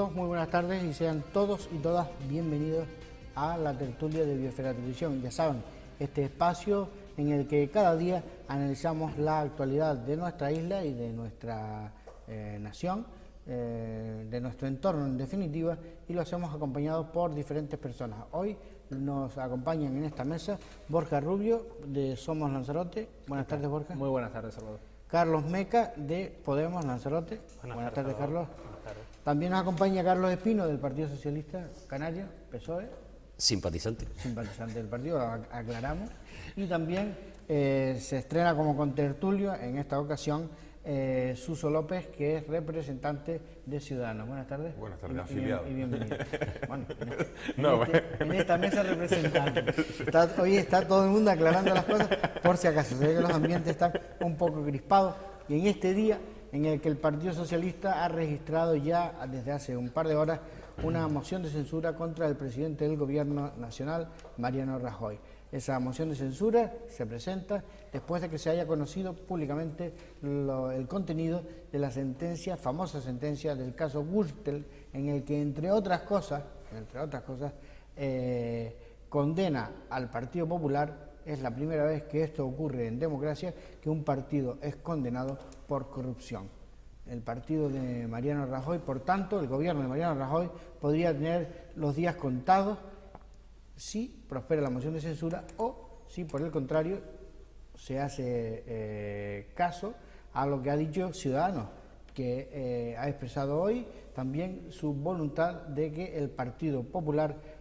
todos, muy buenas tardes y sean todos y todas bienvenidos a la tertulia de Biosfera Televisión. Ya saben, este espacio en el que cada día analizamos la actualidad de nuestra isla y de nuestra nación, de nuestro entorno en definitiva, y lo hacemos acompañados por diferentes personas. Hoy nos acompañan en esta mesa Borja Rubio de Somos Lanzarote. Buenas tardes, Borja. Muy buenas tardes, Salvador. Carlos Meca de Podemos Lanzarote. Buenas tardes, Carlos. Buenas tardes. También nos acompaña Carlos Espino del Partido Socialista Canario, PSOE. Simpatizante Del partido, aclaramos. Y también se estrena como contertulio en esta ocasión Suso López, que es representante de Ciudadanos. Buenas tardes. Buenas tardes, afiliado. Y bienvenido. Bueno, No, en esta mesa representante. Hoy está todo el mundo aclarando las cosas, por si acaso. Se ve que los ambientes están un poco crispados. Y en este día en el que el Partido Socialista ha registrado ya desde hace un par de horas una moción de censura contra el presidente del Gobierno Nacional, Mariano Rajoy. Esa moción de censura se presenta después de que se haya conocido públicamente el contenido de la sentencia, famosa sentencia del caso Gürtel, en el que, entre otras cosas, condena al Partido Popular. Es la primera vez que esto ocurre en democracia, que un partido es condenado por corrupción. El partido de Mariano Rajoy, por tanto, el gobierno de Mariano Rajoy podría tener los días contados si prospera la moción de censura o si, por el contrario, se hace caso a lo que ha dicho Ciudadanos, que ha expresado hoy también su voluntad de que el Partido Popular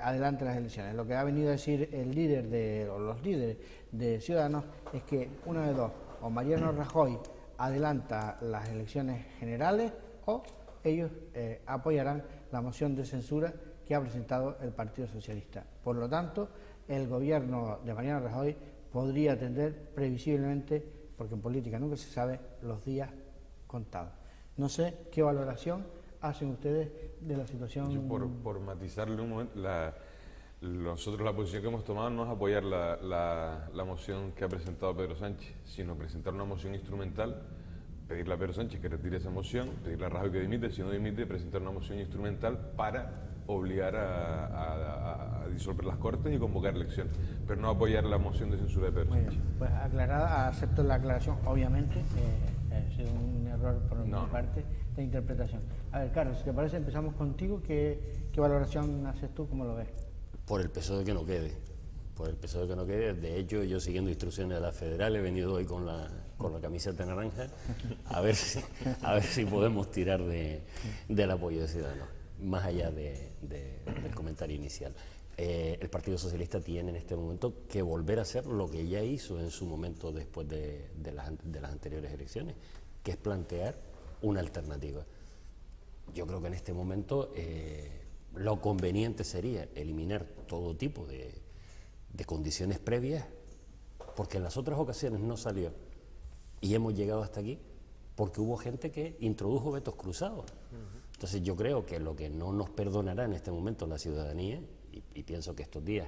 adelante las elecciones. Lo que ha venido a decir los líderes de Ciudadanos es que una de dos, o Mariano Rajoy adelanta las elecciones generales o ellos apoyarán la moción de censura que ha presentado el Partido Socialista. Por lo tanto, el gobierno de Mariano Rajoy podría tener previsiblemente, porque en política nunca se sabe, los días contados. No sé qué valoración hacen ustedes de la situación. Yo por matizarle un momento, nosotros la posición que hemos tomado no es apoyar la moción que ha presentado Pedro Sánchez, sino presentar una moción instrumental, pedirle a Pedro Sánchez que retire esa moción, pedirle a Rajoy que dimite, si no dimite, presentar una moción instrumental para obligar a disolver las Cortes y convocar elecciones, pero no apoyar la moción de censura de Pedro Sánchez. Muy bien, pues aclarada, acepto la aclaración, obviamente, ha sido un error por mi parte de interpretación. A ver, Carlos, si te parece, empezamos contigo. ¿Qué valoración haces tú? ¿Cómo lo ves? por el PSOE que no quede. Por el PSOE que no quede. De hecho, yo siguiendo instrucciones de la Federal he venido hoy con la camiseta naranja a ver si podemos tirar del apoyo de Ciudadanos, más allá del comentario inicial. El Partido Socialista tiene en este momento que volver a hacer lo que ya hizo en su momento después de las anteriores elecciones, que es plantear una alternativa. Yo creo que en este momento lo conveniente sería eliminar todo tipo de condiciones previas, porque en las otras ocasiones no salió y hemos llegado hasta aquí porque hubo gente que introdujo vetos cruzados. Entonces yo creo que lo que no nos perdonará en este momento la ciudadanía, y pienso que estos días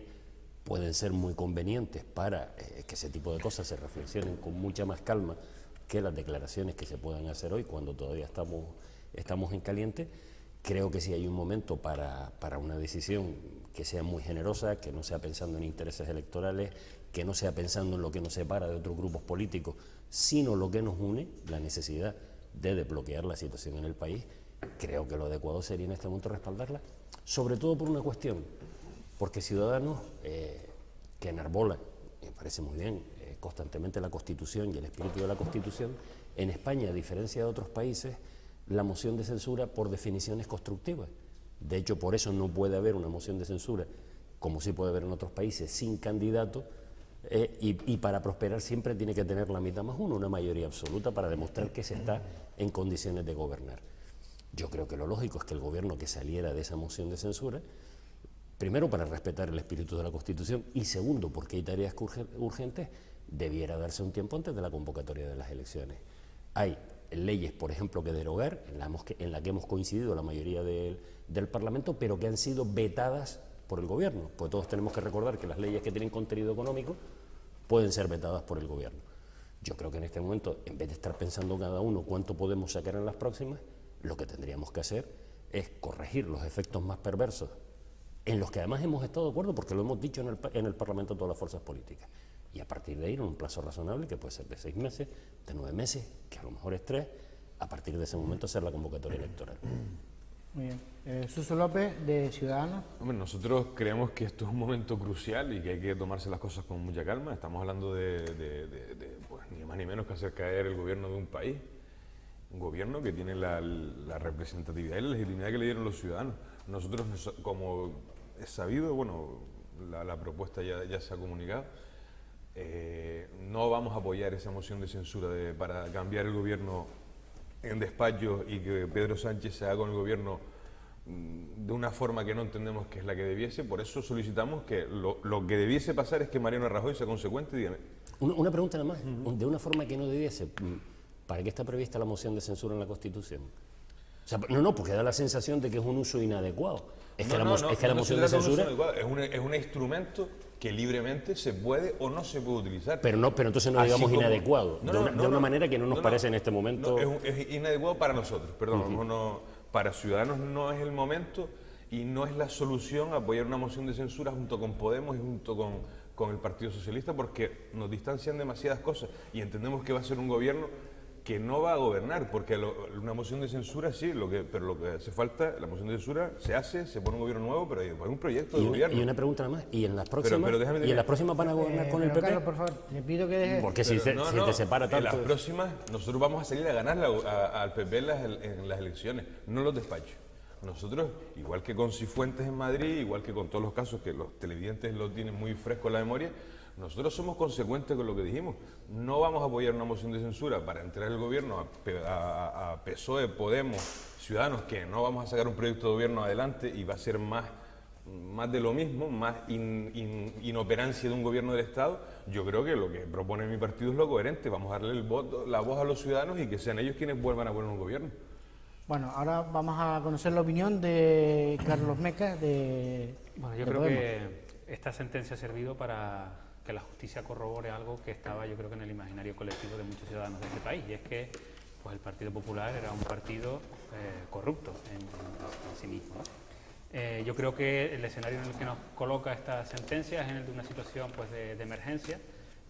pueden ser muy convenientes para que ese tipo de cosas se reflexionen con mucha más calma que las declaraciones que se puedan hacer hoy cuando todavía estamos en caliente. Creo que sí hay un momento para una decisión que sea muy generosa, que no sea pensando en intereses electorales, que no sea pensando en lo que nos separa de otros grupos políticos, sino lo que nos une, la necesidad de desbloquear la situación en el país. Creo que lo adecuado sería en este momento respaldarla, sobre todo por una cuestión, porque Ciudadanos, que enarbola, me parece muy bien, constantemente la Constitución y el espíritu de la Constitución, en España, a diferencia de otros países, la moción de censura por definición es constructiva. De hecho, por eso no puede haber una moción de censura, como sí puede haber en otros países, sin candidato, y para prosperar siempre tiene que tener la mitad más uno, una mayoría absoluta, para demostrar que se está en condiciones de gobernar. Yo creo que lo lógico es que el gobierno que saliera de esa moción de censura, primero para respetar el espíritu de la Constitución y segundo porque hay tareas urgentes, debiera darse un tiempo antes de la convocatoria de las elecciones. Hay leyes, por ejemplo, que derogar, en la que hemos coincidido la mayoría del Parlamento, pero que han sido vetadas por el Gobierno. Pues todos tenemos que recordar que las leyes que tienen contenido económico pueden ser vetadas por el Gobierno. Yo creo que en este momento, en vez de estar pensando cada uno cuánto podemos sacar en las próximas, lo que tendríamos que hacer es corregir los efectos más perversos, en los que además hemos estado de acuerdo porque lo hemos dicho en el Parlamento todas las fuerzas políticas. Y a partir de ahí, en un plazo razonable, que puede ser de 6 meses, de 9 meses, que a lo mejor es 3, a partir de ese momento hacer la convocatoria electoral. Muy bien. Suso López, de Ciudadanos. Hombre, nosotros creemos que esto es un momento crucial y que hay que tomarse las cosas con mucha calma. Estamos hablando de pues, ni más ni menos que hacer caer el gobierno de un país. Un gobierno que tiene la representatividad y la legitimidad que le dieron los ciudadanos. Nosotros, como es sabido, bueno, la propuesta ya se ha comunicado, no vamos a apoyar esa moción de censura para cambiar el gobierno en despacho y que Pedro Sánchez se haga con el gobierno de una forma que no entendemos que es la que debiese. Por eso solicitamos que lo que debiese pasar es que Mariano Rajoy sea consecuente. Dígame. Una pregunta nada más, de una forma que no debiese, ¿para qué está prevista la moción de censura en la Constitución? O sea, no, porque da la sensación de que es un uso inadecuado. Es que la moción de censura es un instrumento que libremente se puede o no se puede utilizar. Pero entonces no digamos inadecuado, de una manera que no nos parece en este momento. Es inadecuado para nosotros, perdón, para Ciudadanos no es el momento y no es la solución apoyar una moción de censura junto con Podemos y junto con el Partido Socialista, porque nos distancian demasiadas cosas y entendemos que va a ser un gobierno que no va a gobernar, porque una moción de censura sí, pero lo que hace falta, la moción de censura se pone un gobierno nuevo, pero hay un proyecto de gobierno. Y una pregunta nada más, ¿y en las próximas van a gobernar con el PP? Carlos, por favor, te pido que dejes... Porque si te separa tanto... En las próximas nosotros vamos a salir a ganar al PP en las elecciones, no los despachos. Nosotros, igual que con Cifuentes en Madrid, igual que con todos los casos que los televidentes lo tienen muy fresco en la memoria, nosotros somos consecuentes con lo que dijimos. No vamos a apoyar una moción de censura para entrar el gobierno a PSOE, Podemos, Ciudadanos, que no vamos a sacar un proyecto de gobierno adelante y va a ser más de lo mismo, más inoperancia de un gobierno del Estado. Yo creo que lo que propone mi partido es lo coherente. Vamos a darle la voz a los ciudadanos y que sean ellos quienes vuelvan a poner un gobierno. Bueno, ahora vamos a conocer la opinión de Carlos Meca de Bueno, yo creo que esta sentencia ha servido para que la justicia corrobore algo que estaba, yo creo que en el imaginario colectivo de muchos ciudadanos de este país, y es que pues, el Partido Popular era un partido corrupto en sí mismo, ¿no? Yo creo que el escenario en el que nos coloca esta sentencia es en el de una situación pues, de emergencia.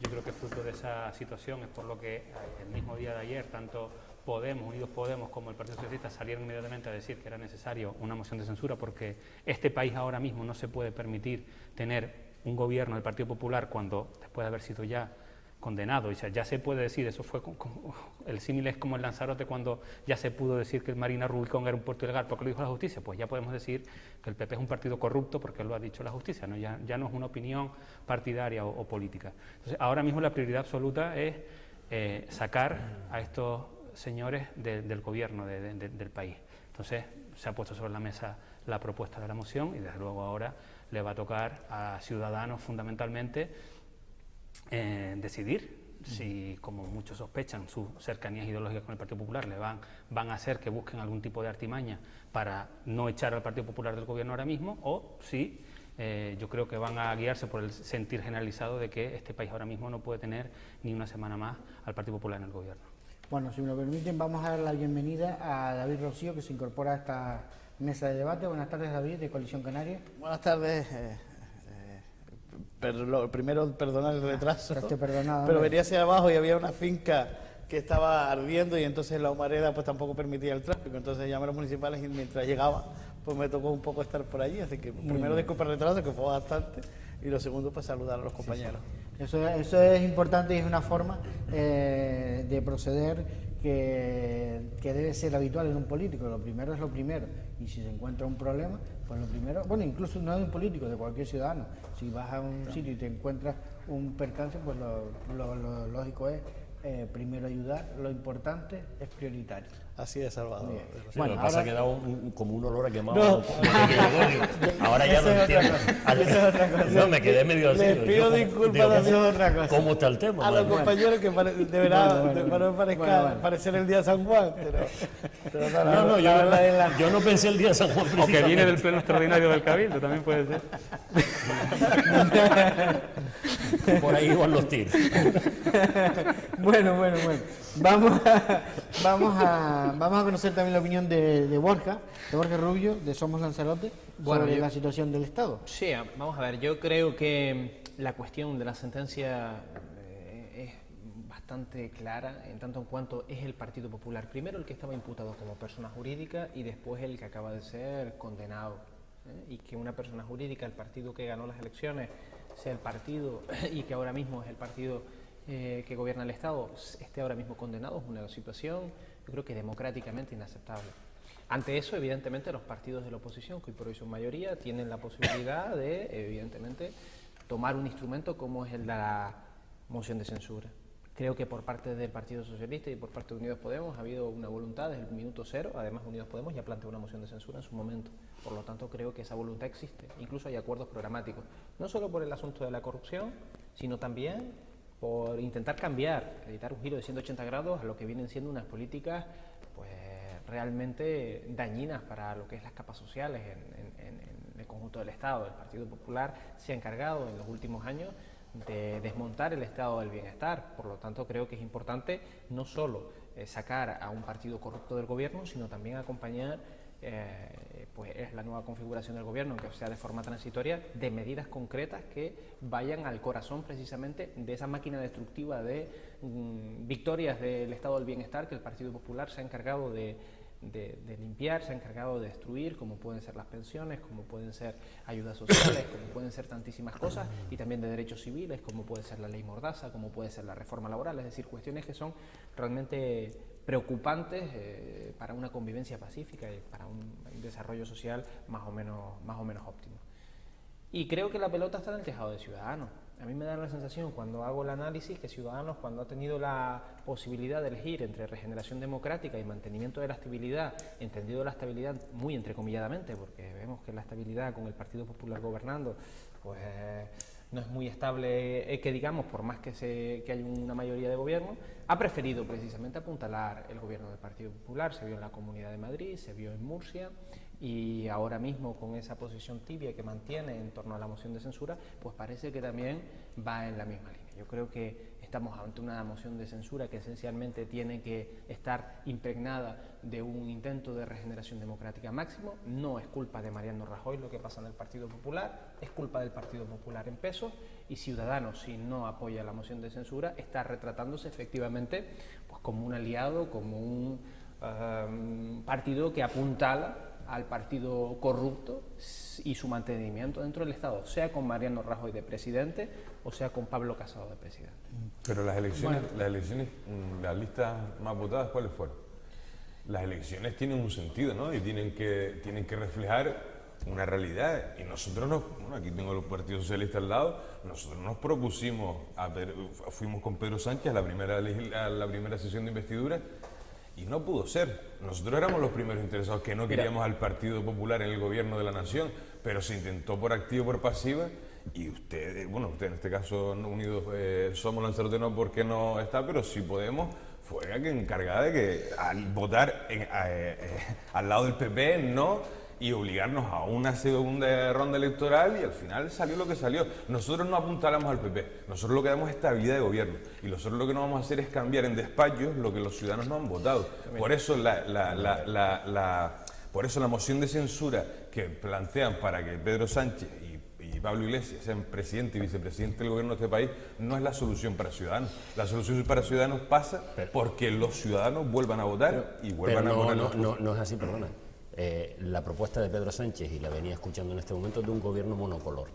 Yo creo que fruto de esa situación es por lo que el mismo día de ayer tanto Podemos, Unidos Podemos, como el Partido Socialista salieron inmediatamente a decir que era necesario una moción de censura porque este país ahora mismo no se puede permitir tener un gobierno del Partido Popular cuando, después de haber sido ya condenado, y ya se puede decir, eso fue el símil es como el Lanzarote cuando ya se pudo decir que el Marina Rubicón era un puerto ilegal porque lo dijo la justicia, pues ya podemos decir que el PP es un partido corrupto porque lo ha dicho la justicia, ¿no? Ya no es una opinión partidaria o política. Entonces, ahora mismo la prioridad absoluta es sacar a estos señores del gobierno del país. Entonces, se ha puesto sobre la mesa la propuesta de la moción y desde luego ahora le va a tocar a Ciudadanos fundamentalmente decidir si, como muchos sospechan, sus cercanías ideológicas con el Partido Popular le van a hacer que busquen algún tipo de artimaña para no echar al Partido Popular del gobierno ahora mismo, o si yo creo que van a guiarse por el sentir generalizado de que este país ahora mismo no puede tener ni una semana más al Partido Popular en el gobierno. Bueno, si me lo permiten, vamos a dar la bienvenida a David Rocío, que se incorpora a esta mesa de debate. Buenas tardes, David, de Coalición Canaria. Buenas tardes. Primero, perdonar el retraso, pero venía hacia abajo y había una finca que estaba ardiendo y entonces la humareda pues tampoco permitía el tráfico. Entonces llamé a los municipales y mientras llegaba pues me tocó un poco estar por allí. Así que primero disculpa el retraso, que fue bastante, y lo segundo pues saludar a los compañeros. Sí. Eso es importante y es una forma de proceder que debe ser habitual en un político. Lo primero es lo primero, y si se encuentra un problema, pues lo primero, bueno, incluso no de un político, de cualquier ciudadano, si vas a un sitio y te encuentras un percance, pues lo lógico es primero ayudar, lo importante es prioritario. Así es, Salvador. Sí, bueno, lo que pasa es que da como un olor a quemado. No. Ahora ya lo entiendo. No, me quedé medio así. Les pido disculpas, eso es otra cosa. ¿Cómo está el tema? A los compañeros que deberá parecer el día de San Juan, pero no, yo no pensé el día de San Juan. O que viene del pleno extraordinario del Cabildo, también puede ser. Por ahí van los tiros. Bueno. Bueno. Vamos a conocer también la opinión de Borja Rubio, de Somos Lanzarote, sobre la situación del Estado. Sí, vamos a ver, yo creo que la cuestión de la sentencia es bastante clara, en tanto en cuanto es el Partido Popular primero el que estaba imputado como persona jurídica y después el que acaba de ser condenado. Y que una persona jurídica, el partido que ganó las elecciones, sea el partido y que ahora mismo es el partido que gobierna el Estado, esté ahora mismo condenado, es una situación, yo creo que democráticamente inaceptable. Ante eso, evidentemente, los partidos de la oposición, que hoy por hoy son mayoría, tienen la posibilidad de, evidentemente, tomar un instrumento como es el de la moción de censura. Creo que por parte del Partido Socialista y por parte de Unidos Podemos ha habido una voluntad desde el minuto cero. Además, Unidos Podemos ya planteó una moción de censura en su momento. Por lo tanto, creo que esa voluntad existe. Incluso hay acuerdos programáticos. No solo por el asunto de la corrupción, sino también por intentar cambiar, dar un giro de 180 grados a lo que vienen siendo unas políticas pues realmente dañinas para lo que es las capas sociales en el conjunto del Estado. El Partido Popular se ha encargado en los últimos años de desmontar el estado del bienestar. Por lo tanto, creo que es importante no solo sacar a un partido corrupto del gobierno, sino también acompañar pues la nueva configuración del gobierno, aunque sea de forma transitoria, de medidas concretas que vayan al corazón precisamente de esa máquina destructiva de victorias del estado del bienestar que el Partido Popular se ha encargado de limpiar, se ha encargado de destruir, como pueden ser las pensiones, como pueden ser ayudas sociales, como pueden ser tantísimas cosas, y también de derechos civiles, como puede ser la ley Mordaza, como puede ser la reforma laboral, es decir, cuestiones que son realmente preocupantes para una convivencia pacífica y para un desarrollo social más o menos óptimo. Y creo que la pelota está en el tejado de Ciudadanos. A mí me da la sensación, cuando hago el análisis, que Ciudadanos, cuando ha tenido la posibilidad de elegir entre regeneración democrática y mantenimiento de la estabilidad, entendido la estabilidad muy entrecomilladamente, porque vemos que la estabilidad con el Partido Popular gobernando, pues no es muy estable, que digamos, por más que haya una mayoría de gobierno, ha preferido precisamente apuntalar el gobierno del Partido Popular. Se vio en la Comunidad de Madrid, se vio en Murcia, y ahora mismo con esa posición tibia que mantiene en torno a la moción de censura, pues parece que también va en la misma línea. Yo creo que estamos ante una moción de censura que esencialmente tiene que estar impregnada de un intento de regeneración democrática máximo. No es culpa de Mariano Rajoy lo que pasa en el Partido Popular, es culpa del Partido Popular en peso, y Ciudadanos, si no apoya la moción de censura, está retratándose efectivamente pues como un aliado, como un partido que apuntala al partido corrupto y su mantenimiento dentro del Estado, sea con Mariano Rajoy de presidente o sea con Pablo Casado de presidente. Pero las elecciones, las listas más votadas, ¿cuáles fueron? Las elecciones tienen un sentido, ¿no? Y tienen que reflejar una realidad. Y nosotros aquí tengo los partidos socialistas al lado, nosotros nos propusimos, fuimos con Pedro Sánchez a la primera sesión de investidura, y no pudo ser. Nosotros éramos los primeros interesados que no queríamos al Partido Popular en el gobierno de la nación, pero se intentó por activa y por pasiva, y usted en este caso Unidos Somos Lanzarote no, porque no está, pero sí Podemos fue la que encargada de que al votar al lado del PP no, y obligarnos a una segunda ronda electoral, y al final salió lo que salió. Nosotros no apuntalamos al PP, nosotros lo que damos es estabilidad de gobierno, y nosotros lo que no vamos a hacer es cambiar en despachos lo que los ciudadanos no han votado. Por eso por eso la moción de censura que plantean para que Pedro Sánchez y Pablo Iglesias sean presidente y vicepresidente del gobierno de este país no es la solución para Ciudadanos. La solución para Ciudadanos pasa porque los ciudadanos vuelvan a votar y vuelvan a votar. No es así, perdona. La propuesta de Pedro Sánchez, y la venía escuchando en este momento, es de un gobierno monocolor,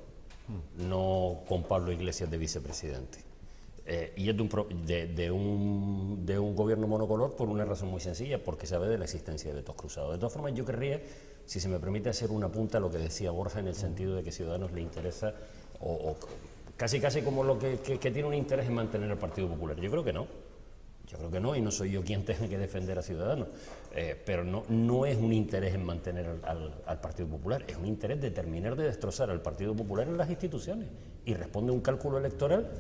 no con Pablo Iglesias de vicepresidente. Y es de un gobierno monocolor por una razón muy sencilla, porque sabe de la existencia de vetos cruzados. De todas formas, yo querría, si se me permite, hacer una punta a lo que decía Borja, en el sentido de que Ciudadanos le interesa, o casi como lo que tiene un interés en mantener al Partido Popular. Yo creo que no. Yo creo que no, y no soy yo quien tenga que defender a Ciudadanos, pero no es un interés en mantener al Partido Popular, es un interés de terminar de destrozar al Partido Popular en las instituciones, y responde a un cálculo electoral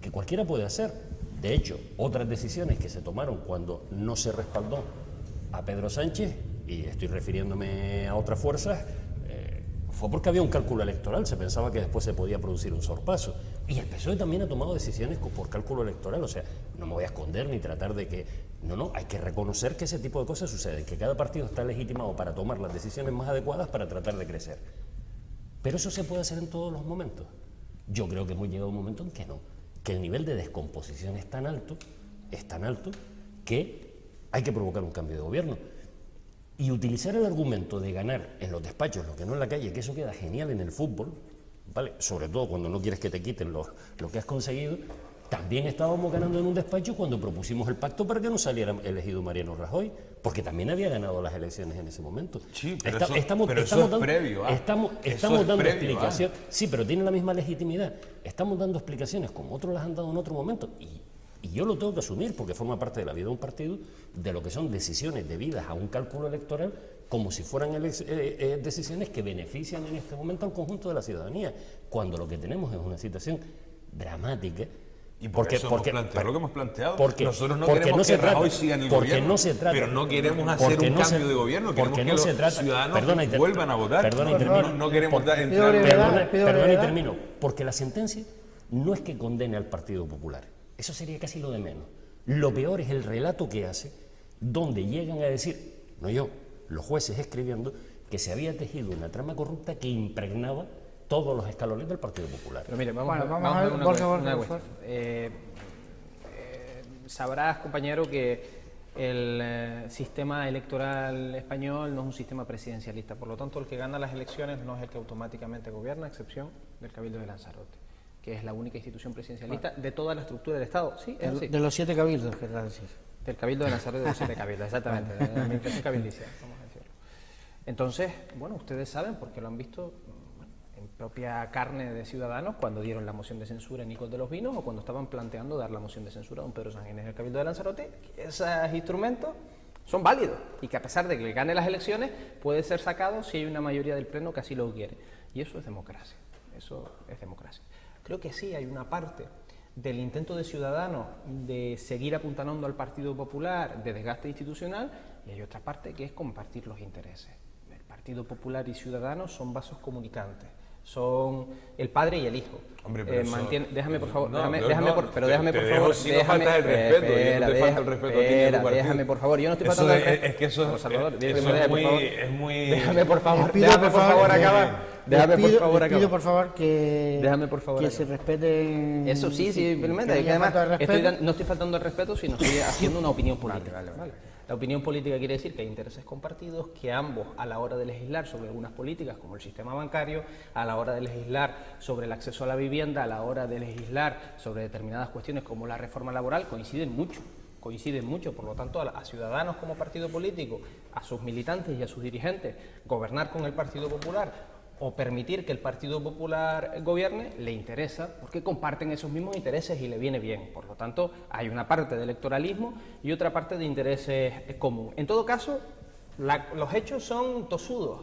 que cualquiera puede hacer. De hecho, otras decisiones que se tomaron cuando no se respaldó a Pedro Sánchez, y estoy refiriéndome a otras fuerzas, fue porque había un cálculo electoral, se pensaba que después se podía producir un sorpaso. Y el PSOE también ha tomado decisiones por cálculo electoral, o sea, no me voy a esconder ni tratar de que... No, hay que reconocer que ese tipo de cosas suceden, que cada partido está legitimado para tomar las decisiones más adecuadas para tratar de crecer. Pero eso se puede hacer en todos los momentos. Yo creo que hemos llegado a un momento en que no, que el nivel de descomposición es tan alto que hay que provocar un cambio de gobierno. Y utilizar el argumento de ganar en los despachos, lo que no en la calle, que eso queda genial en el fútbol, ¿vale? Sobre todo cuando no quieres que te quiten lo que has conseguido. También estábamos ganando en un despacho cuando propusimos el pacto para que no saliera elegido Mariano Rajoy, porque también había ganado las elecciones en ese momento. Sí, pero eso es previo. Estamos dando explicaciones. Sí, pero tiene la misma legitimidad. Estamos dando explicaciones como otros las han dado en otro momento. Y yo lo tengo que asumir porque forma parte de la vida de un partido, de lo que son decisiones debidas a un cálculo electoral, como si fueran decisiones que benefician en este momento al conjunto de la ciudadanía, cuando lo que tenemos es una situación dramática. Y por eso hemos planteado lo que hemos planteado. Nosotros no porque queremos no se que Rajoy siga en el gobierno, pero no queremos hacer un cambio de gobierno, queremos que los ciudadanos vuelvan a votar. Perdona y termino. No queremos Perdona y termino. Porque la sentencia no es que condene al Partido Popular. Eso sería casi lo de menos. Lo peor es el relato que hace, donde llegan a decir, no yo, los jueces escribiendo, que se había tejido una trama corrupta que impregnaba todos los escalones del Partido Popular. Pero mire, vamos a ver una cuestión. Sabrás, compañero, que el sistema electoral español no es un sistema presidencialista. Por lo tanto, el que gana las elecciones no es el que automáticamente gobierna, a excepción del Cabildo de Lanzarote, que es la única institución presidencialista de toda la estructura del Estado. Sí, es así. De los 7 cabildos, querrás decir. Del Cabildo de Lanzarote, de los 7 cabildos, exactamente, de la administración cabildicia, vamos a decirlo. Entonces, bueno, ustedes saben, porque lo han visto en propia carne de Ciudadanos, cuando dieron la moción de censura en Nicos de los Vinos o cuando estaban planteando dar la moción de censura a don Pedro Sánchez en el Cabildo de Lanzarote, que esos instrumentos son válidos y que a pesar de que gane las elecciones puede ser sacado si hay una mayoría del Pleno que así lo quiere. Y eso es democracia, eso es democracia. Creo que sí hay una parte del intento de Ciudadanos de seguir apuntalando al Partido Popular, de desgaste institucional, y hay otra parte que es compartir los intereses. El Partido Popular y Ciudadanos son vasos comunicantes, son el padre y el hijo. Hombre, pero déjame por favor, déjame por favor, yo no estoy faltando al respeto. Es que eso Salvador, es muy... Déjame por favor acabar. Déjame por favor que se respete. Eso sí, simplemente. Además, no estoy faltando al respeto, sino estoy haciendo una opinión política. Vale. La opinión política quiere decir que hay intereses compartidos, que ambos, a la hora de legislar sobre algunas políticas, como el sistema bancario, a la hora de legislar sobre el acceso a la vivienda, a la hora de legislar sobre determinadas cuestiones como la reforma laboral, coinciden mucho, por lo tanto a Ciudadanos como partido político, a sus militantes y a sus dirigentes, gobernar con el Partido Popular o permitir que el Partido Popular gobierne, le interesa, porque comparten esos mismos intereses y le viene bien. Por lo tanto, hay una parte de electoralismo y otra parte de intereses común. En todo caso, los hechos son tosudos.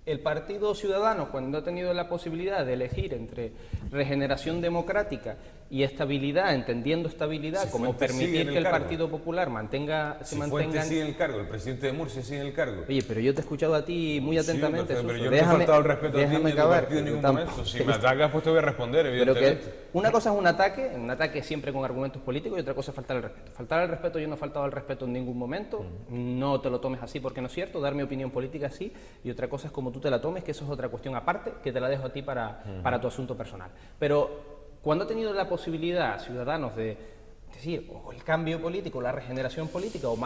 El Partido Ciudadano, cuando ha tenido la posibilidad de elegir entre regeneración democrática y estabilidad, entendiendo estabilidad como permitir que el Partido Popular se mantenga... Fuentes sigue en el cargo, el presidente de Murcia sigue en el cargo. Oye, pero yo te he escuchado a ti muy atentamente. Sí, pero yo no te he faltado el respeto a ti ni a tu partido en ningún momento. Si me atacas, pues te voy a responder, evidentemente. Pero que una cosa es un ataque siempre con argumentos políticos, y otra cosa es faltar al respeto. Faltar al respeto, yo no he faltado al respeto en ningún momento, no te lo tomes así porque no es cierto, dar mi opinión política sí, y otra cosa es como tú te la tomes, que eso es otra cuestión aparte, que te la dejo a ti para tu asunto personal. Pero cuando ha tenido la posibilidad Ciudadanos de decir, o el cambio político, la regeneración política, o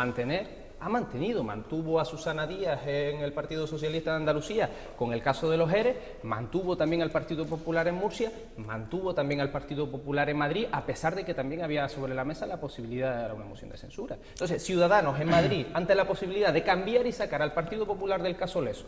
mantuvo a Susana Díaz en el Partido Socialista de Andalucía con el caso de los ERE, mantuvo también al Partido Popular en Murcia, mantuvo también al Partido Popular en Madrid, a pesar de que también había sobre la mesa la posibilidad de dar una moción de censura. Entonces, Ciudadanos en Madrid, ante la posibilidad de cambiar y sacar al Partido Popular del caso Leso,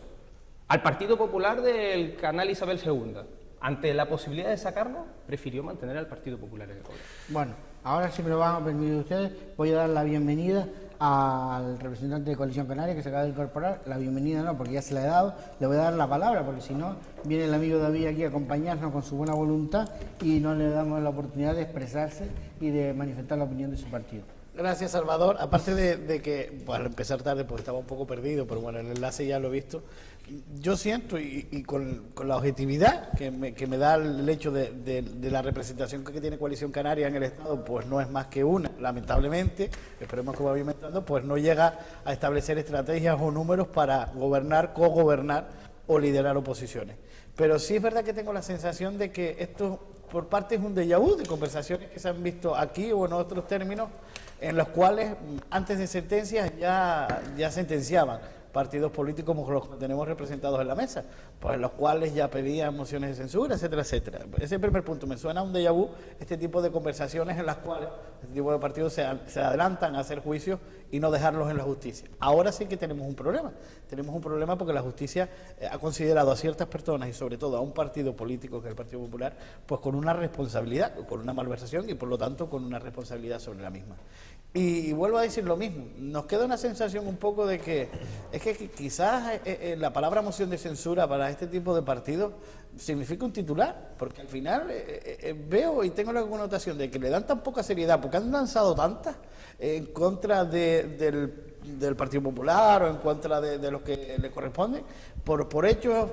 al Partido Popular del canal Isabel II, ante la posibilidad de sacarlo, prefirió mantener al Partido Popular en el gobierno. Bueno, ahora si me lo van a permitir ustedes, voy a dar la bienvenida al representante de Coalición Canaria que se acaba de incorporar. La bienvenida no, porque ya se la he dado, le voy a dar la palabra, porque si no, viene el amigo David aquí a acompañarnos con su buena voluntad y no le damos la oportunidad de expresarse y de manifestar la opinión de su partido. Gracias, Salvador. Aparte de que, bueno, al empezar tarde porque estaba un poco perdido, pero bueno, el enlace ya lo he visto. Yo siento, y con la objetividad que me da el hecho de la representación que tiene Coalición Canaria en el Estado, pues no es más que una, lamentablemente, esperemos que vaya aumentando, pues no llega a establecer estrategias o números para gobernar, cogobernar o liderar oposiciones. Pero sí es verdad que tengo la sensación de que esto por parte es un déjà vu de conversaciones que se han visto aquí o en otros términos, en los cuales antes de sentencias ya sentenciaban partidos políticos como los que tenemos representados en la mesa, pues en los cuales ya pedían mociones de censura, etcétera, etcétera. Ese es el primer punto. Me suena a un déjà vu este tipo de conversaciones en las cuales este tipo de partidos se adelantan a hacer juicios y no dejarlos en la justicia. Ahora sí que tenemos un problema. Tenemos un problema porque la justicia ha considerado a ciertas personas y sobre todo a un partido político que es el Partido Popular, pues con una responsabilidad, con una malversación y por lo tanto con una responsabilidad sobre la misma. Y vuelvo a decir lo mismo, nos queda una sensación un poco de que es que quizás la palabra moción de censura para este tipo de partidos significa un titular, porque al final veo y tengo la connotación de que le dan tan poca seriedad, porque han lanzado tantas en contra del Partido Popular o en contra de los que le corresponden, por hechos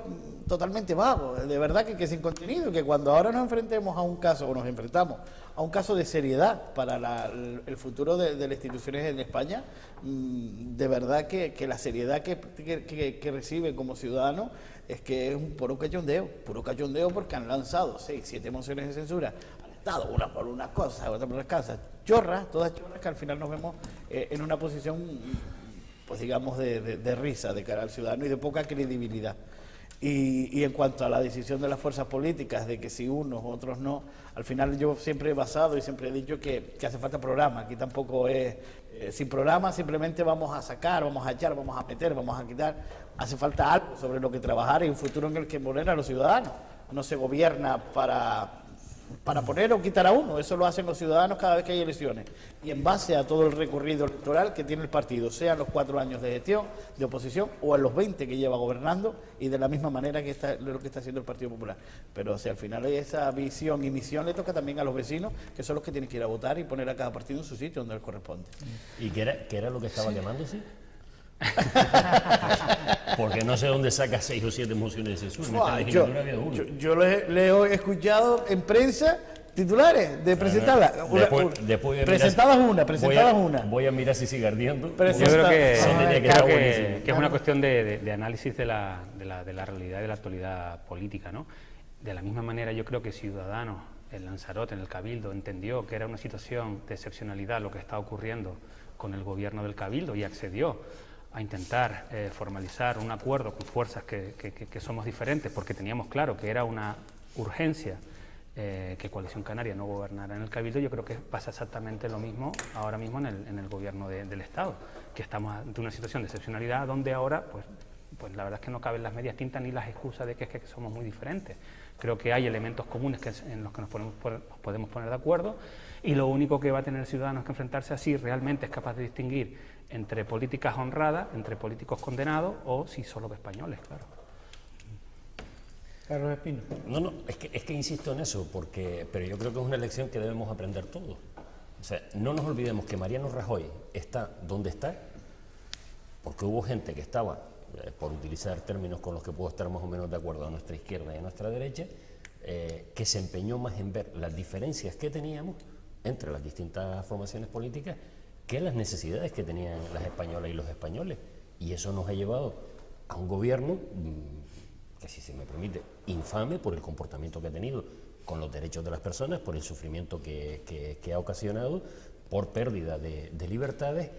totalmente vagos, de verdad que sin contenido, que cuando ahora nos enfrentemos a un caso, o nos enfrentamos a un caso de seriedad para el futuro de las instituciones en España, de verdad que la seriedad que recibe como ciudadano es que es un puro cachondeo porque han lanzado 6, 7 mociones de censura al Estado, una por unas cosas, otra por otras cosas, todas chorras que al final nos vemos en una posición, pues digamos, de risa de cara al ciudadano y de poca credibilidad. Y en cuanto a la decisión de las fuerzas políticas de que si unos, otros no, al final yo siempre he basado y siempre he dicho que hace falta programa. Aquí tampoco es sin programa, simplemente vamos a sacar, vamos a echar, vamos a meter, vamos a quitar. Hace falta algo sobre lo que trabajar y un futuro en el que poner a los ciudadanos. No se gobierna para poner o quitar a uno, eso lo hacen los ciudadanos cada vez que hay elecciones y en base a todo el recorrido electoral que tiene el partido, sean los 4 años de gestión, de oposición o en los 20 que lleva gobernando y de la misma manera que lo que está haciendo el Partido Popular. Pero si al final esa visión y misión le toca también a los vecinos, que son los que tienen que ir a votar y poner a cada partido en su sitio donde les corresponde. ¿Y qué era lo que estaba quemándose? Porque no sé dónde saca 6 o 7 mociones de censura. Yo le he escuchado en prensa titulares de presentarlas. Presentadas una. Voy a mirar si sigue ardiendo. Yo creo que es una cuestión de análisis de la realidad y de la actualidad política, ¿no? De la misma manera, yo creo que Ciudadanos, en Lanzarote, en el Cabildo, entendió que era una situación de excepcionalidad lo que estaba ocurriendo con el gobierno del Cabildo y accedió a intentar formalizar un acuerdo con fuerzas que somos diferentes, porque teníamos claro que era una urgencia que Coalición Canaria no gobernara en el Cabildo. Yo creo que pasa exactamente lo mismo ahora mismo en el gobierno del Estado, que estamos ante una situación de excepcionalidad donde ahora, pues la verdad es que no caben las medias tintas ni las excusas de que es que somos muy diferentes. Creo que hay elementos comunes en los que nos podemos poner de acuerdo y lo único que va a tener Ciudadanos que enfrentarse así realmente es capaz de distinguir entre políticas honradas, entre políticos condenados o si solo españoles, claro. Carlos Espino. No, es que insisto en eso, pero yo creo que es una lección que debemos aprender todos. O sea, no nos olvidemos que Mariano Rajoy está donde está porque hubo gente que estaba, por utilizar términos con los que puedo estar más o menos de acuerdo, a nuestra izquierda y a nuestra derecha, que se empeñó más en ver las diferencias que teníamos entre las distintas formaciones políticas que las necesidades que tenían las españolas y los españoles. Y eso nos ha llevado a un gobierno, que si se me permite, infame por el comportamiento que ha tenido con los derechos de las personas, por el sufrimiento que ha ocasionado, por pérdida de libertades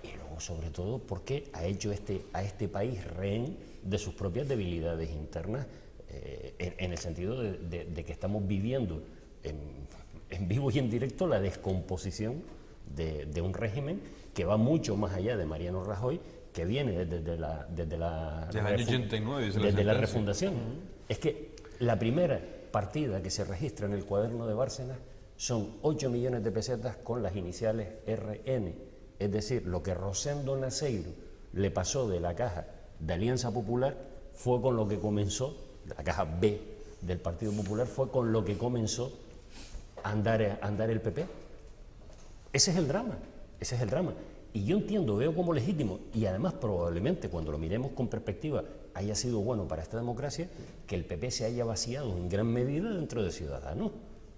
y luego sobre todo porque ha hecho a este país rehén de sus propias debilidades internas, en el sentido de que estamos viviendo en vivo y en directo la descomposición de un régimen que va mucho más allá de Mariano Rajoy, que viene desde el año 89, desde la refundación. Es que la primera partida que se registra en el cuaderno de Bárcenas son 8 millones de pesetas con las iniciales RN, es decir, lo que Rosendo Naceiro le pasó de la caja de Alianza Popular fue con lo que comenzó, de la caja B del Partido Popular, fue con lo que comenzó a andar el PP. Ese es el drama. Ese es el drama. Y yo entiendo, veo como legítimo, y además probablemente cuando lo miremos con perspectiva haya sido bueno para esta democracia que el PP se haya vaciado en gran medida dentro de Ciudadanos.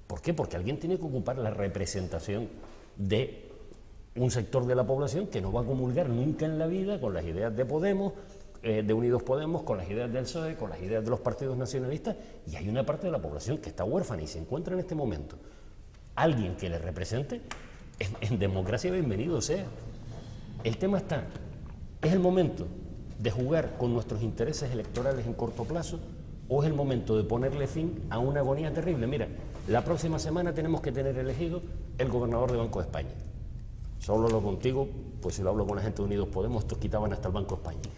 ¿Por qué? Porque alguien tiene que ocupar la representación de un sector de la población que no va a comulgar nunca en la vida con las ideas de Podemos, de Unidos Podemos, con las ideas del PSOE, con las ideas de los partidos nacionalistas, y hay una parte de la población que está huérfana y se encuentra en este momento alguien que le represente. En democracia bienvenido sea. El tema está, ¿es el momento de jugar con nuestros intereses electorales en corto plazo o es el momento de ponerle fin a una agonía terrible? Mira, la próxima semana tenemos que tener elegido el gobernador de Banco de España. Solo hablo contigo, pues si lo hablo con la gente de Unidos Podemos, estos quitaban hasta el Banco de España.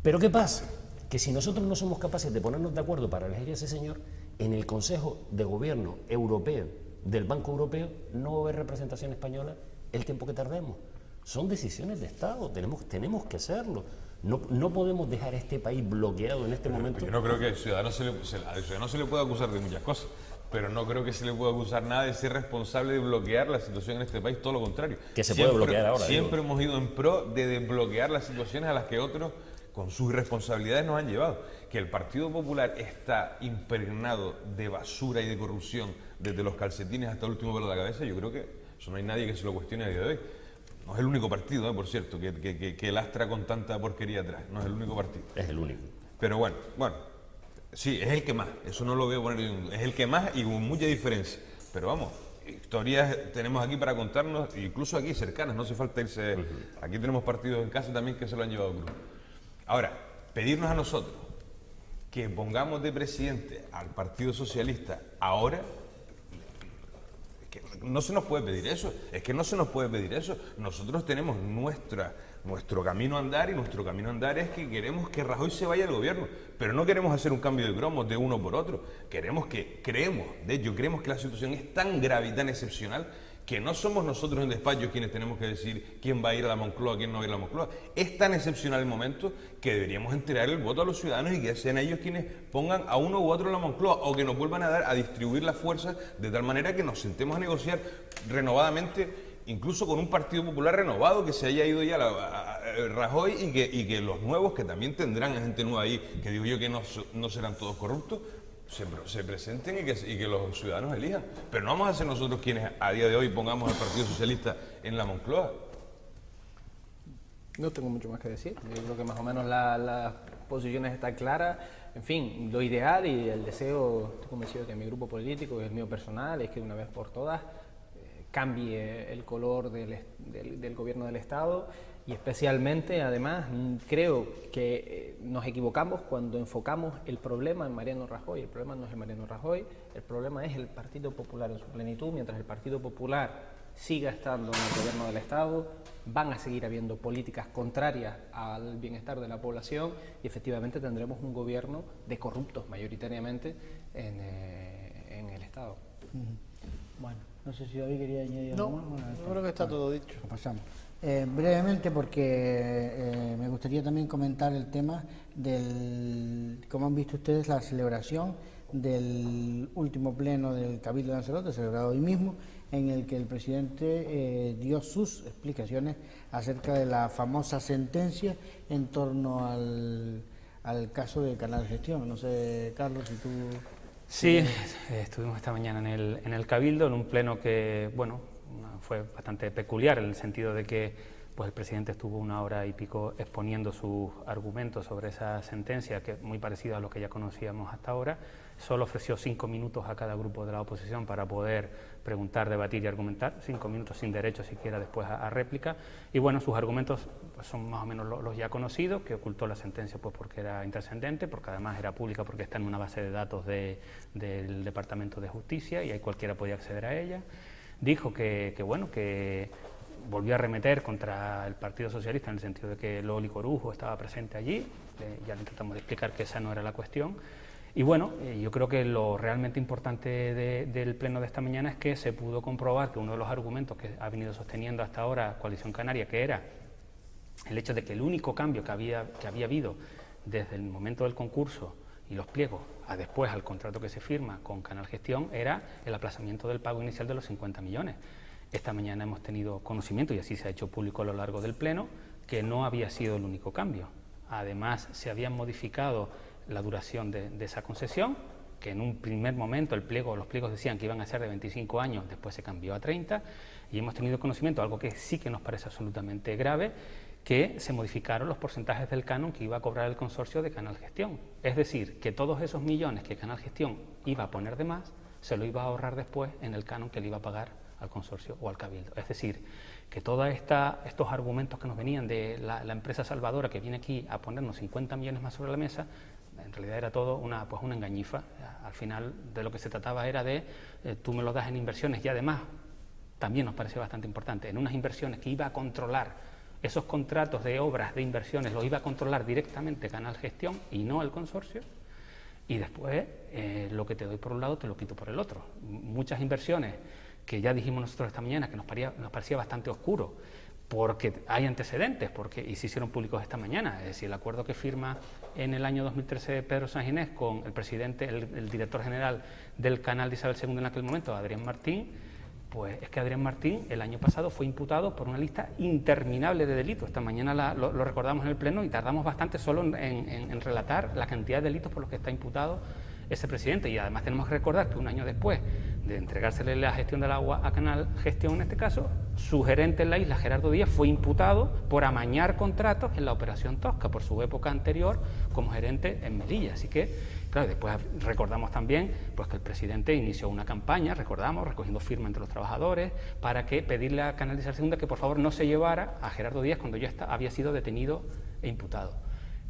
Pero ¿qué pasa? Que si nosotros no somos capaces de ponernos de acuerdo para elegir a ese señor, en el Consejo de Gobierno Europeo del Banco Europeo no va a haber representación española el tiempo que tardemos. Son decisiones de Estado, tenemos que hacerlo. No podemos dejar este país bloqueado en este momento. Yo no creo que al ciudadano se le pueda acusar de muchas cosas, pero no creo que se le pueda acusar nada de ser responsable de bloquear la situación en este país, todo lo contrario. Que se puede bloquear ahora. Siempre hemos ido en pro de desbloquear las situaciones a las que otros, con sus irresponsabilidades, nos han llevado. Que el Partido Popular está impregnado de basura y de corrupción desde los calcetines hasta el último pelo de la cabeza, yo creo que eso no hay nadie que se lo cuestione a día de hoy. No es el único partido, por cierto, que lastra con tanta porquería atrás. No es el único partido. Es el único. Pero bueno, sí, es el que más. Eso no lo voy a poner yo. Es el que más y con mucha diferencia. Pero vamos, historias tenemos aquí para contarnos, incluso aquí cercanas, no hace falta irse. Aquí tenemos partidos en casa también que se lo han llevado cruz. Ahora, pedirnos a nosotros que pongamos de presidente al Partido Socialista ahora, no se nos puede pedir eso, es que no se nos puede pedir eso. Nosotros tenemos nuestro camino a andar, y nuestro camino a andar es que queremos que Rajoy se vaya del gobierno, pero no queremos hacer un cambio de cromos de uno por otro. Creemos que la situación es tan grave y tan excepcional que no somos nosotros en despacho quienes tenemos que decir quién va a ir a la Moncloa, quién no va a ir a la Moncloa. Es tan excepcional el momento que deberíamos entregar el voto a los ciudadanos y que sean ellos quienes pongan a uno u otro en la Moncloa, o que nos vuelvan a distribuir las fuerzas de tal manera que nos sentemos a negociar renovadamente, incluso con un Partido Popular renovado, que se haya ido ya a Rajoy, y que los nuevos, que también tendrán gente nueva ahí, que digo yo que no serán todos corruptos, se presenten y que los ciudadanos elijan. Pero no vamos a ser nosotros quienes a día de hoy pongamos al Partido Socialista en la Moncloa. No tengo mucho más que decir. Yo creo que más o menos las posiciones están claras. En fin, lo ideal y el deseo, estoy convencido que mi grupo político y el mío personal, es que de una vez por todas cambie el color del gobierno del Estado. Y especialmente, además, creo que nos equivocamos cuando enfocamos el problema en Mariano Rajoy. El problema no es el Mariano Rajoy, el problema es el Partido Popular en su plenitud. Mientras el Partido Popular siga estando en el gobierno del Estado, van a seguir habiendo políticas contrarias al bienestar de la población, y efectivamente tendremos un gobierno de corruptos mayoritariamente en el Estado. Bueno, no sé si David quería añadir algo más. No, yo creo que está todo dicho. Lo pasamos. Brevemente, porque me gustaría también comentar el tema del, como han visto ustedes, la celebración del último pleno del Cabildo de Lanzarote, celebrado hoy mismo, en el que el presidente dio sus explicaciones acerca de la famosa sentencia en torno al caso de Canal Gestión. No sé, Carlos, si tú... Sí, estuvimos esta mañana en el Cabildo, en un pleno que, bueno, fue bastante peculiar, en el sentido de que pues, el presidente estuvo 1 hora y pico exponiendo sus argumentos sobre esa sentencia, que es muy parecida a lo que ya conocíamos hasta ahora. Solo ofreció 5 minutos a cada grupo de la oposición para poder preguntar, debatir y argumentar, 5 minutos sin derecho siquiera después a réplica. Y bueno, sus argumentos pues, son más o menos los ya conocidos, que ocultó la sentencia pues, porque era intrascendente, porque además era pública, porque está en una base de datos del Departamento de Justicia y ahí cualquiera podía acceder a ella. Dijo que volvió a arremeter contra el Partido Socialista en el sentido de que Loli Corujo estaba presente allí. Ya le tratamos de explicar que esa no era la cuestión. Y bueno, yo creo que lo realmente importante del pleno de esta mañana es que se pudo comprobar que uno de los argumentos que ha venido sosteniendo hasta ahora Coalición Canaria, que era el hecho de que el único cambio que había habido desde el momento del concurso y los pliegos a después al contrato que se firma con Canal Gestión era el aplazamiento del pago inicial de los 50 millones. Esta mañana hemos tenido conocimiento, y así se ha hecho público a lo largo del Pleno, que no había sido el único cambio. Además, se había modificado la duración de esa concesión, que en un primer momento los pliegos decían que iban a ser de 25 años, después se cambió a 30, y hemos tenido conocimiento, algo que sí que nos parece absolutamente grave, que se modificaron los porcentajes del canon que iba a cobrar el consorcio de Canal Gestión. Es decir, que todos esos millones que Canal Gestión iba a poner de más, se lo iba a ahorrar después en el canon que le iba a pagar al consorcio o al cabildo. Es decir, que todos estos argumentos que nos venían de la empresa salvadora que viene aquí a ponernos 50 millones más sobre la mesa, en realidad era todo una engañifa. Al final de lo que se trataba era de tú me lo das en inversiones, y además también nos pareció bastante importante, en unas inversiones que iba a controlar esos contratos de obras de inversiones, los iba a controlar directamente Canal Gestión y no el consorcio, y después lo que te doy por un lado te lo quito por el otro. Muchas inversiones que ya dijimos nosotros esta mañana que nos parecía bastante oscuro, porque hay antecedentes, y se hicieron públicos esta mañana. Es decir, el acuerdo que firma en el año 2013 Pedro Sanginés con el presidente, el director general del canal de Isabel II en aquel momento, Adrián Martín, pues es que Adrián Martín el año pasado fue imputado por una lista interminable de delitos. Esta mañana lo recordamos en el Pleno y tardamos bastante solo en relatar la cantidad de delitos por los que está imputado ese presidente, y además tenemos que recordar que un año después de entregársele la gestión del agua a Canal Gestión, en este caso, su gerente en la isla, Gerardo Díaz, fue imputado por amañar contratos en la Operación Tosca, por su época anterior como gerente en Melilla. Así que, claro, después recordamos también pues, que el presidente inició una campaña, recogiendo firmas entre los trabajadores, para que pedirle a Canal de Isabel II que por favor no se llevara a Gerardo Díaz cuando ya había sido detenido e imputado.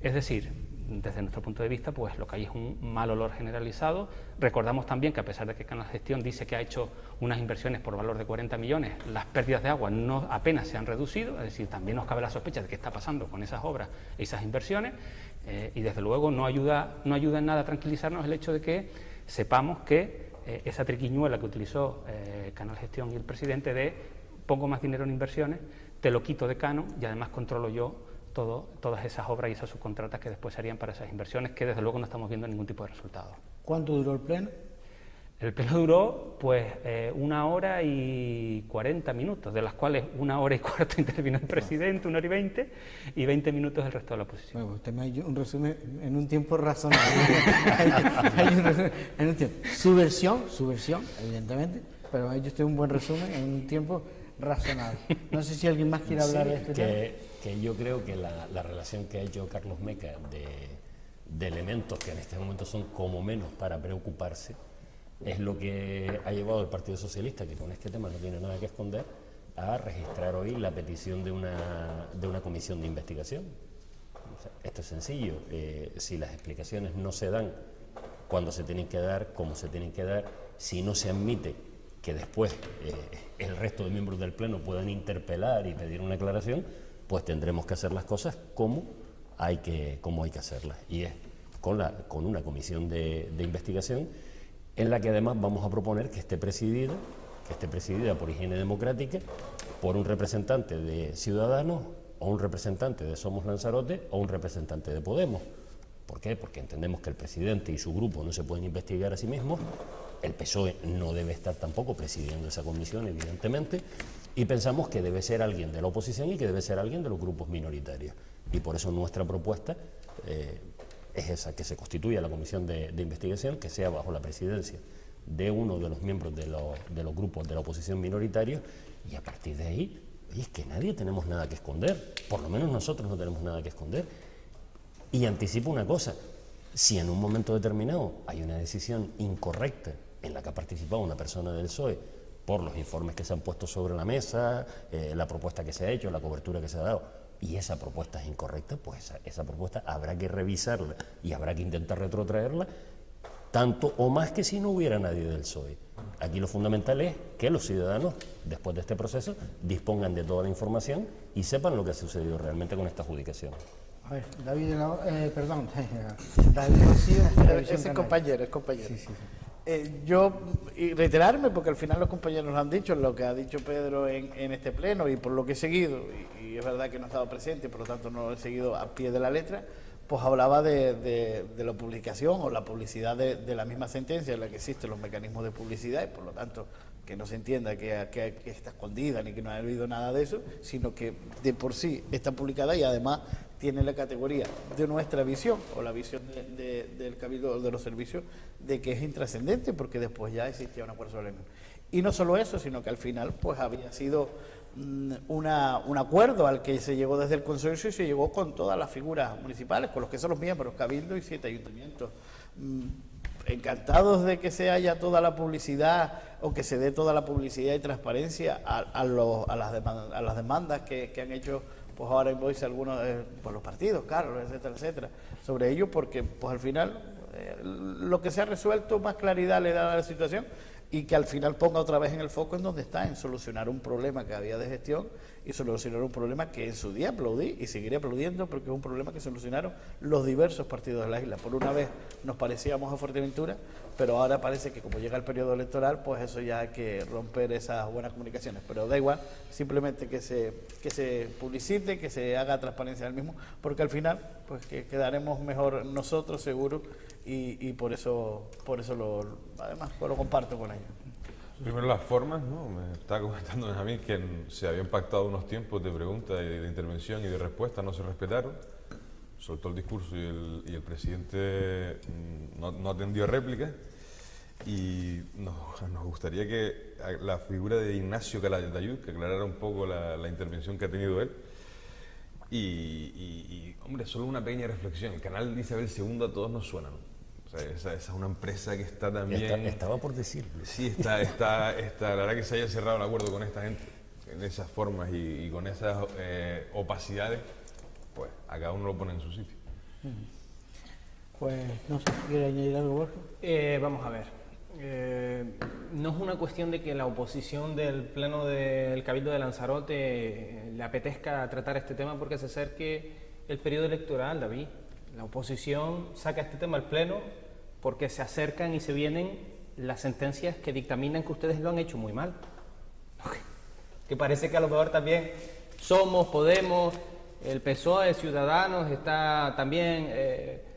Es decir, desde nuestro punto de vista, pues lo que hay es un mal olor generalizado. Recordamos también que a pesar de que Canal Gestión dice que ha hecho unas inversiones por valor de 40 millones, las pérdidas de agua apenas se han reducido, es decir, también nos cabe la sospecha de qué está pasando con esas obras, esas inversiones, y desde luego no ayuda en nada a tranquilizarnos el hecho de que sepamos que esa triquiñuela que utilizó Canal Gestión y el presidente de pongo más dinero en inversiones, te lo quito de canon y además controlo yo todas esas obras y esas subcontratas que después se harían para esas inversiones, que desde luego no estamos viendo ningún tipo de resultado. ¿Cuánto duró el pleno? El pleno duró pues 1 hora y 40 minutos, de las cuales 1 hora y cuarto intervino el presidente, 1 hora y 20, y 20 minutos el resto de la oposición. Bueno, usted me ha hecho un resumen en un tiempo razonable. hay un resumen en un tiempo. Su versión, evidentemente, pero ha hecho usted un buen resumen en un tiempo razonable. No sé si alguien más quiere hablar de este tema. Que yo creo que la relación que ha hecho Carlos Meca de elementos que en este momento son como menos para preocuparse es lo que ha llevado al Partido Socialista, que con este tema no tiene nada que esconder, a registrar hoy la petición de una comisión de investigación. O sea, esto es sencillo, si las explicaciones no se dan cuando se tienen que dar, cómo se tienen que dar, si no se admite que después el resto de miembros del Pleno puedan interpelar y pedir una aclaración, pues tendremos que hacer las cosas como hay que hacerlas, y es con una comisión de investigación en la que además vamos a proponer que esté presidida por higiene democrática por un representante de Ciudadanos, o un representante de Somos Lanzarote, o un representante de Podemos. ¿Por qué? Porque entendemos que el presidente y su grupo no se pueden investigar a sí mismos, el PSOE no debe estar tampoco presidiendo esa comisión, evidentemente, y pensamos que debe ser alguien de la oposición y que debe ser alguien de los grupos minoritarios. Y por eso nuestra propuesta es esa, que se constituya la comisión de investigación, que sea bajo la presidencia de uno de los miembros de los grupos de la oposición minoritarios, y a partir de ahí, oye, es que nadie tenemos nada que esconder, por lo menos nosotros no tenemos nada que esconder. Y anticipo una cosa, si en un momento determinado hay una decisión incorrecta en la que ha participado una persona del PSOE, por los informes que se han puesto sobre la mesa, la propuesta que se ha hecho, la cobertura que se ha dado, y esa propuesta es incorrecta, pues esa propuesta habrá que revisarla y habrá que intentar retrotraerla, tanto o más que si no hubiera nadie del PSOE. Aquí lo fundamental es que los ciudadanos, después de este proceso, dispongan de toda la información y sepan lo que ha sucedido realmente con esta adjudicación. A ver, David Rocío. Es compañero. Sí. Yo, y reiterarme, porque al final los compañeros nos han dicho lo que ha dicho Pedro en este pleno, y por lo que he seguido, y es verdad que no he estado presente, por lo tanto no lo he seguido a pie de la letra, pues hablaba de la publicación o la publicidad de la misma sentencia en la que existen los mecanismos de publicidad, y por lo tanto que no se entienda que está escondida ni que no ha habido nada de eso, sino que de por sí está publicada y además tiene la categoría de nuestra visión o la visión del Cabildo de los servicios de que es intrascendente porque después ya existía un acuerdo sobre el mismo. Y no solo eso, sino que al final pues había sido un acuerdo al que se llegó desde el consorcio y se llegó con todas las figuras municipales, con los que son los miembros, Cabildo y 7 ayuntamientos. Encantados de que se haya toda la publicidad o que se dé toda la publicidad y transparencia a las demandas que han hecho pues ahora en Voice algunos por los partidos, Carlos, etcétera, etcétera, sobre ello, porque pues al final lo que se ha resuelto más claridad le da a la situación y que al final ponga otra vez en el foco en donde está, en solucionar un problema que había de gestión y solucionar un problema que en su día aplaudí y seguiré aplaudiendo porque es un problema que solucionaron los diversos partidos de la isla. Por una vez nos parecíamos a Fuerteventura, pero ahora parece que como llega el periodo electoral, pues eso ya hay que romper esas buenas comunicaciones. Pero da igual, simplemente que se publicite, que se haga transparencia del mismo, porque al final pues que quedaremos mejor nosotros seguro y por eso además lo comparto con ellos. Primero las formas, ¿no? Me estaba comentando a mí que se habían pactado unos tiempos de pregunta, de intervención y de respuesta, no se respetaron. Soltó el discurso y el presidente no atendió réplica. Y nos gustaría que la figura de Ignacio Calatayud, que aclarara un poco la intervención que ha tenido él. Y hombre, solo una pequeña reflexión. El canal de Isabel II a todos nos suena, ¿no? O sea, esa es una empresa que está también... Estaba por decirlo. Sí, la verdad que se haya cerrado el acuerdo con esta gente, en esas formas y con esas opacidades, pues a cada uno lo pone en su sitio. Pues no sé si quiere añadir algo, Borja. Vamos a ver. No es una cuestión de que la oposición del Pleno del Cabildo de Lanzarote le apetezca tratar este tema porque se acerque el periodo electoral, David. La oposición saca este tema al Pleno porque se acercan y se vienen las sentencias que dictaminan que ustedes lo han hecho muy mal. Que parece que a lo mejor también Somos, Podemos, el PSOE, Ciudadanos está también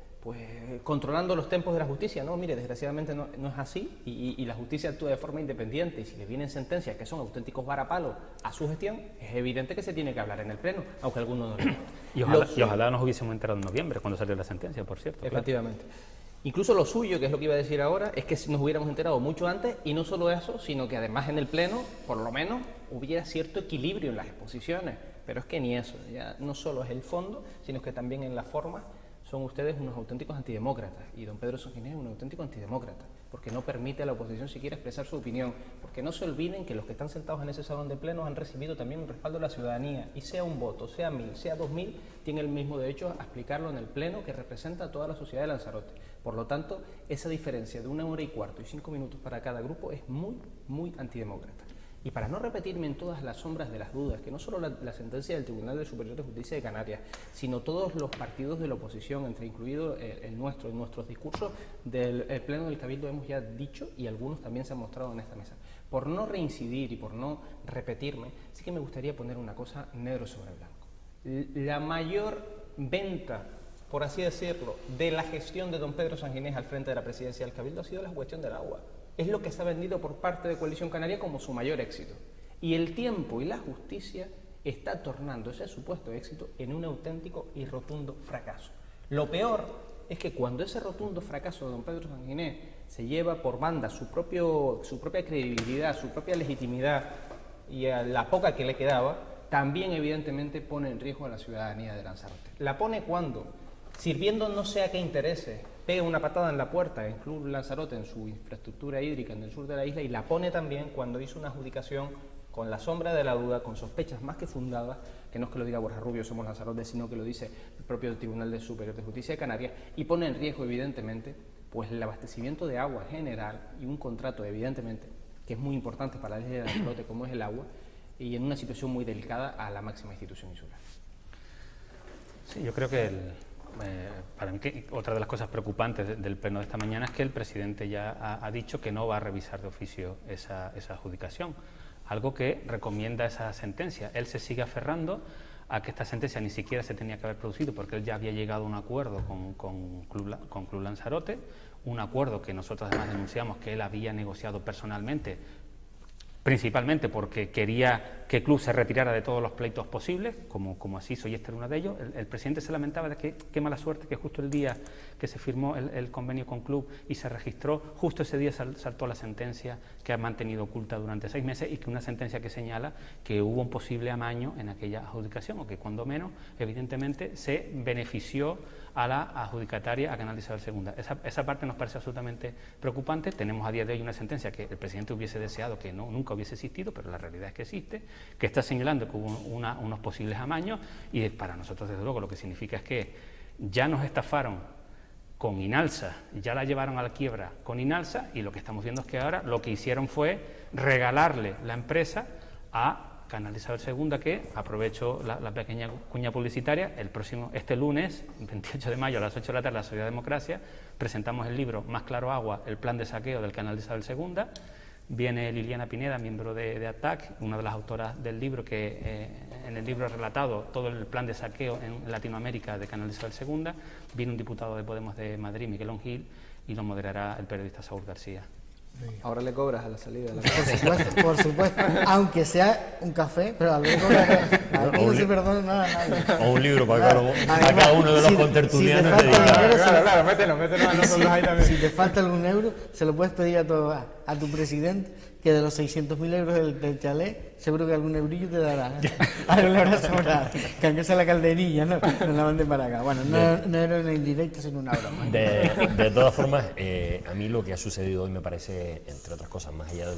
controlando los tempos de la justicia. No, mire, desgraciadamente no es así y la justicia actúa de forma independiente y si le vienen sentencias que son auténticos varapalos a su gestión, es evidente que se tiene que hablar en el Pleno, aunque algunos no lo y ojalá nos hubiésemos enterado en noviembre, cuando salió la sentencia, por cierto. Efectivamente. Claro. Incluso lo suyo, que es lo que iba a decir ahora, es que si nos hubiéramos enterado mucho antes, y no solo eso, sino que además en el Pleno, por lo menos, hubiera cierto equilibrio en las exposiciones. Pero es que ni eso, ya no solo es el fondo, sino que también en la forma son ustedes unos auténticos antidemócratas, y don Pedro Sanginés es un auténtico antidemócrata, porque no permite a la oposición siquiera expresar su opinión, porque no se olviden que los que están sentados en ese salón de plenos han recibido también un respaldo de la ciudadanía, y sea un voto, sea 1000, sea 2000, tiene el mismo derecho a explicarlo en el Pleno que representa a toda la sociedad de Lanzarote. Por lo tanto, esa diferencia de 1 hora y cuarto y 5 minutos para cada grupo es muy, muy antidemócrata. Y para no repetirme en todas las sombras de las dudas, que no solo la sentencia del Tribunal Superior de Justicia de Canarias, sino todos los partidos de la oposición, entre incluido el nuestro, en nuestros discursos del Pleno del Cabildo hemos ya dicho, y algunos también se han mostrado en esta mesa. Por no reincidir y por no repetirme, sí que me gustaría poner una cosa negro sobre blanco. La mayor venta, por así decirlo, de la gestión de don Pedro Sanginés al frente de la presidencia del Cabildo ha sido la cuestión del agua. Es lo que se ha vendido por parte de Coalición Canaria como su mayor éxito. Y el tiempo y la justicia está tornando ese supuesto éxito en un auténtico y rotundo fracaso. Lo peor es que cuando ese rotundo fracaso de don Pedro Sanginés se lleva por banda su propia credibilidad, su propia legitimidad y a la poca que le quedaba, también evidentemente pone en riesgo a la ciudadanía de Lanzarote. La pone cuando, sirviendo no sé a qué intereses, pega una patada en la puerta en Club Lanzarote, en su infraestructura hídrica en el sur de la isla, y la pone también cuando hizo una adjudicación con la sombra de la duda, con sospechas más que fundadas, que no es que lo diga Borja Rubio, somos Lanzarote, sino que lo dice el propio Tribunal Superior de Justicia de Canarias, y pone en riesgo, evidentemente, pues el abastecimiento de agua general y un contrato, evidentemente, que es muy importante para la isla de Lanzarote, como es el agua, y en una situación muy delicada a la máxima institución insular. Sí, yo creo que para mí otra de las cosas preocupantes del pleno de esta mañana es que el presidente ya ha dicho que no va a revisar de oficio esa adjudicación, algo que recomienda esa sentencia. Él se sigue aferrando a que esta sentencia ni siquiera se tenía que haber producido porque él ya había llegado a un acuerdo con Club Lanzarote, un acuerdo que nosotros además denunciamos que él había negociado personalmente principalmente porque quería que el club se retirara de todos los pleitos posibles, como así hizo, y este era uno de ellos. El presidente se lamentaba de que qué mala suerte que justo el día que se firmó el convenio con club y se registró, justo ese día saltó la sentencia que ha mantenido oculta durante 6 meses, y que una sentencia que señala que hubo un posible amaño en aquella adjudicación, o que cuando menos, evidentemente, se benefició a la adjudicataria, a Canal de Isabel II. Esa parte nos parece absolutamente preocupante. Tenemos a día de hoy una sentencia que el presidente hubiese deseado que nunca hubiese existido, pero la realidad es que existe, que está señalando que hubo unos posibles amaños, y para nosotros, desde luego, lo que significa es que ya nos estafaron con Inalsa, ya la llevaron a la quiebra con Inalsa, y lo que estamos viendo es que ahora lo que hicieron fue regalarle la empresa a Canal de Isabel II, que, aprovecho la pequeña cuña publicitaria, este lunes, 28 de mayo a las 8 de la tarde, en la Socialdemocracia, presentamos el libro Más claro agua, el plan de saqueo del Canal de Isabel II. Viene Liliana Pineda, miembro de ATAC, una de las autoras del libro, que en el libro ha relatado todo el plan de saqueo en Latinoamérica de Canal de Isabel II. Viene un diputado de Podemos de Madrid, Miguel Ongil, y lo moderará el periodista Saúl García. Ahora le cobras a la salida de la por supuesto, aunque sea un café, pero luego aquí no se perdona nada a nadie. O un libro para cada uno de los contertulianos. Claro, métenos a nosotros ahí también. Si te falta algún euro, se lo puedes pedir a tu presidente, que de los 600.000 euros del chalet, seguro que algún eurillo te dará. Algo le habrá sobrado. Que aunque sea la calderilla, no la manden para acá. Bueno, no era una indirecta, sino una broma. De todas formas, a mí lo que ha sucedido hoy me parece, entre otras cosas, más allá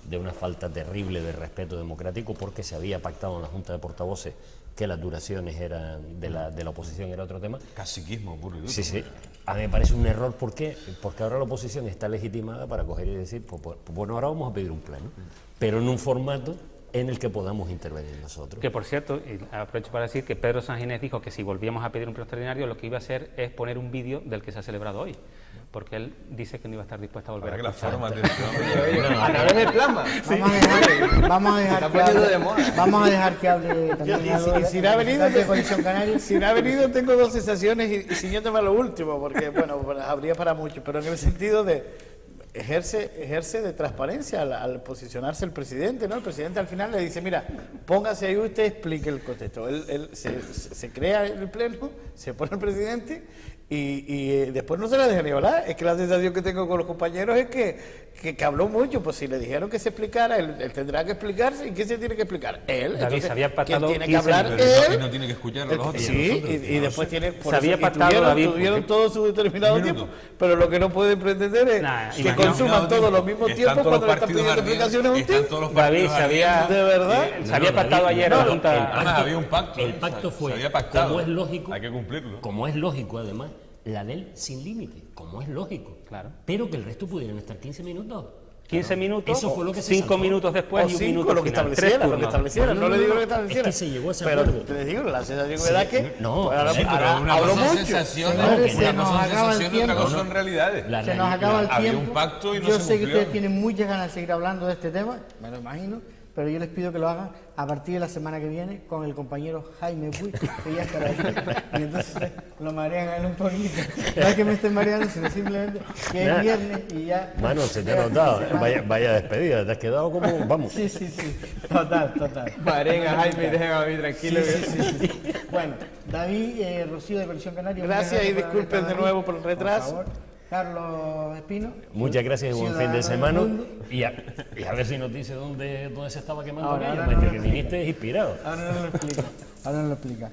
de una falta terrible de respeto democrático, porque se había pactado en la Junta de Portavoces que las duraciones eran de la oposición era otro tema. Caciquismo puro y duro. Sí. A mí me parece un error. ¿Por qué? Porque ahora la oposición está legitimada para coger y decir, pues bueno, ahora vamos a pedir un pleno, pero en un formato en el que podamos intervenir nosotros. Que, por cierto, y aprovecho para decir que Pedro Sanginés dijo que si volvíamos a pedir un pleno extraordinario, lo que iba a hacer es poner un vídeo del que se ha celebrado hoy, porque él dice que no iba a estar dispuesto a volver Para a que la forma de a través del plasma. Vamos a dejar que hable también algo Y si no ha venido, de Coalición Canaria. si no ha venido, tengo dos sensaciones y ciñéndome a lo último, porque bueno, habría para mucho, pero en el sentido de ejerce de transparencia al posicionarse el presidente, ¿no? El presidente al final le dice, mira, póngase ahí usted, explique el contexto. Él se crea el pleno, se pone el presidente y después no se la deja ni hablar. Es que la sensación que tengo con los compañeros es que habló mucho. Pues si le dijeron que se explicara, él tendrá que explicarse. ¿Y quién se tiene que explicar? Él. David, Entonces, se había pactado ¿quién tiene que hablar? Él no tiene que escuchar a los otros. Sí, y después tiene... Se había pactado, David, tuvieron todo su determinado tiempo, pero lo que no pueden pretender es que consuman todo al mismo tiempo cuando le están pidiendo explicaciones a un tipo. David, ¿De verdad? se había pactado ayer en la Junta. Había un pacto. El pacto fue, se había pactado. como es lógico, hay que cumplirlo. como es lógico además, la del sin límite, como es lógico. Claro. Pero que el resto pudieran estar 15 minutos. 15 minutos, Eso fue lo que se 5 saltó. minutos después y un minuto lo que final. estableciera, no le digo lo que estableciera. Es que se llegó a ese pero acuerdo. te digo, la sensación que me da que... No, pues ahora, sí, pero ahora Una hablo cosa son mucho. sensaciones, Señores, una se nos cosa son acaba el sensaciones, otra tiempo. cosa son realidades. Se nos acaba el Había tiempo. un pacto y no Yo se sé que cumplió. ustedes tienen muchas ganas de seguir hablando de este tema, me lo imagino, pero yo les pido que lo hagan a partir de la semana que viene con el compañero Jaime Puig, que ya estará aquí, y entonces lo marean a él un poquito. No es que me estén mareando, sino simplemente que es viernes y ya... Mano, se te ha notado. Vaya despedida, te has quedado como... Vamos. Sí, total. Paren a Jaime y dejen a mí tranquilo. Sí. Bueno, David, Rocío de Coalición Canaria. Gracias y por haber disculpen estado de aquí. nuevo por el retraso. Por favor. Carlos Espino. Muchas gracias y buen fin de Ciudadano semana. del Mundo. Y a ver si nos dice dónde se estaba quemando Ahora aquello, no porque lo que explica. viniste inspirado. Ahora no lo explica.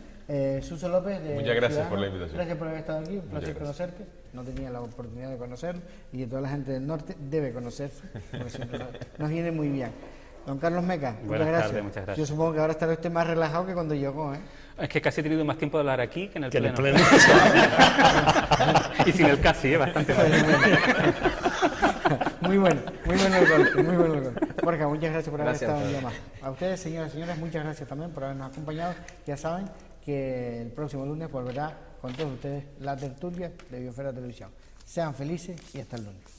Suso López de Muchas gracias Ciudadanos. por la invitación. Gracias por haber estado aquí, un placer conocerte. No tenía la oportunidad de conocerlo y toda la gente del norte debe conocerse, porque siempre nos viene muy bien. Don Carlos Meca, Buenas tardes, muchas gracias. Yo supongo que ahora estará usted más relajado que cuando llegó, ¿eh? Es que casi he tenido más tiempo de hablar aquí que en el Que en el pleno. Y sin el casi, bastante mal. Muy bueno el golpe. Borja, muchas gracias por haber Gracias, estado un día más. A ustedes, señoras y señores, muchas gracias también por habernos acompañado. Ya saben que el próximo lunes volverá con todos ustedes la tertulia de Biosfera Televisión. Sean felices y hasta el lunes.